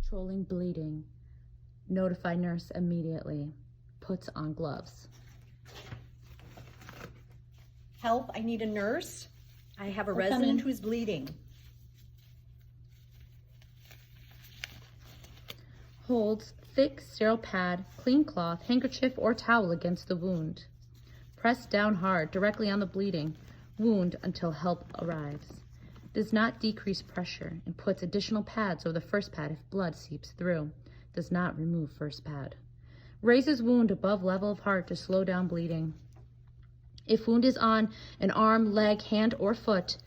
Controlling bleeding. Notify nurse immediately. Puts on gloves. Help, I need a nurse. I have a We're resident coming. who's bleeding. Holds thick sterile pad, clean cloth, handkerchief, or towel against the wound. Press down hard directly on the bleeding wound until help arrives. Does not decrease pressure and puts additional pads over the first pad if blood seeps through. Does not remove first pad. Raises wound above level of heart to slow down bleeding. If wound is on an arm, leg, hand, or foot,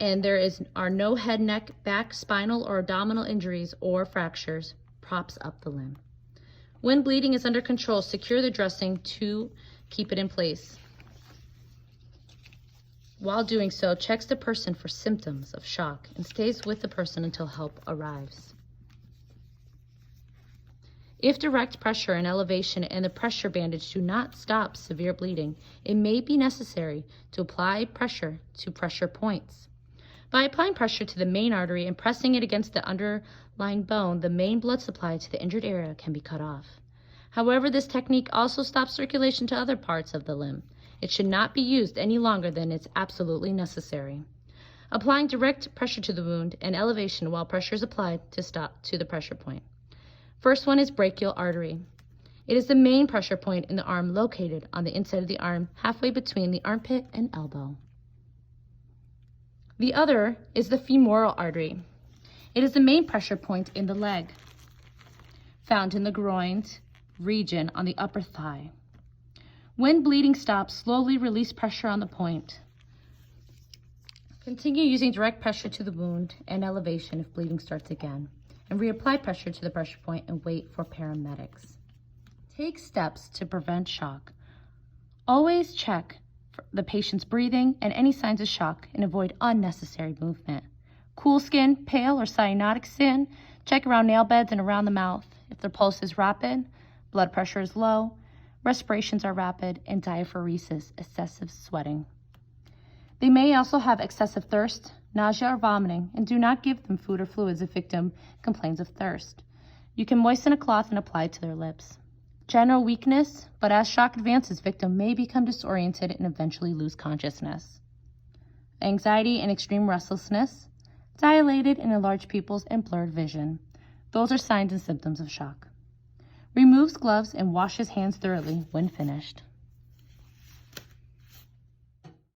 and there are no head, neck, back, spinal, or abdominal injuries or fractures, props up the limb. When bleeding is under control, secure the dressing to keep it in place. While doing so, checks the person for symptoms of shock and stays with the person until help arrives. If direct pressure and elevation and the pressure bandage do not stop severe bleeding, it may be necessary to apply pressure to pressure points. By applying pressure to the main artery and pressing it against the underlying bone, the main blood supply to the injured area can be cut off. However, this technique also stops circulation to other parts of the limb. It should not be used any longer than is absolutely necessary. Applying direct pressure to the wound and elevation while pressure is applied to the pressure point. First one is brachial artery. It is the main pressure point in the arm located on the inside of the arm, halfway between the armpit and elbow. The other is the femoral artery. It is the main pressure point in the leg, found in the groin region on the upper thigh. When bleeding stops, slowly release pressure on the point. Continue using direct pressure to the wound and elevation if bleeding starts again, and reapply pressure to the pressure point and wait for paramedics. Take steps to prevent shock. Always check for the patient's breathing and any signs of shock and avoid unnecessary movement. Cool skin, pale or cyanotic skin, check around nail beds and around the mouth. If their pulse is rapid, blood pressure is low, respirations are rapid, and diaphoresis, excessive sweating. They may also have excessive thirst, nausea, or vomiting, and do not give them food or fluids if victim complains of thirst. You can moisten a cloth and apply it to their lips. General weakness, but as shock advances, victim may become disoriented and eventually lose consciousness. Anxiety and extreme restlessness, dilated and enlarged pupils, and blurred vision. Those are signs and symptoms of shock. Removes gloves and washes hands thoroughly when finished.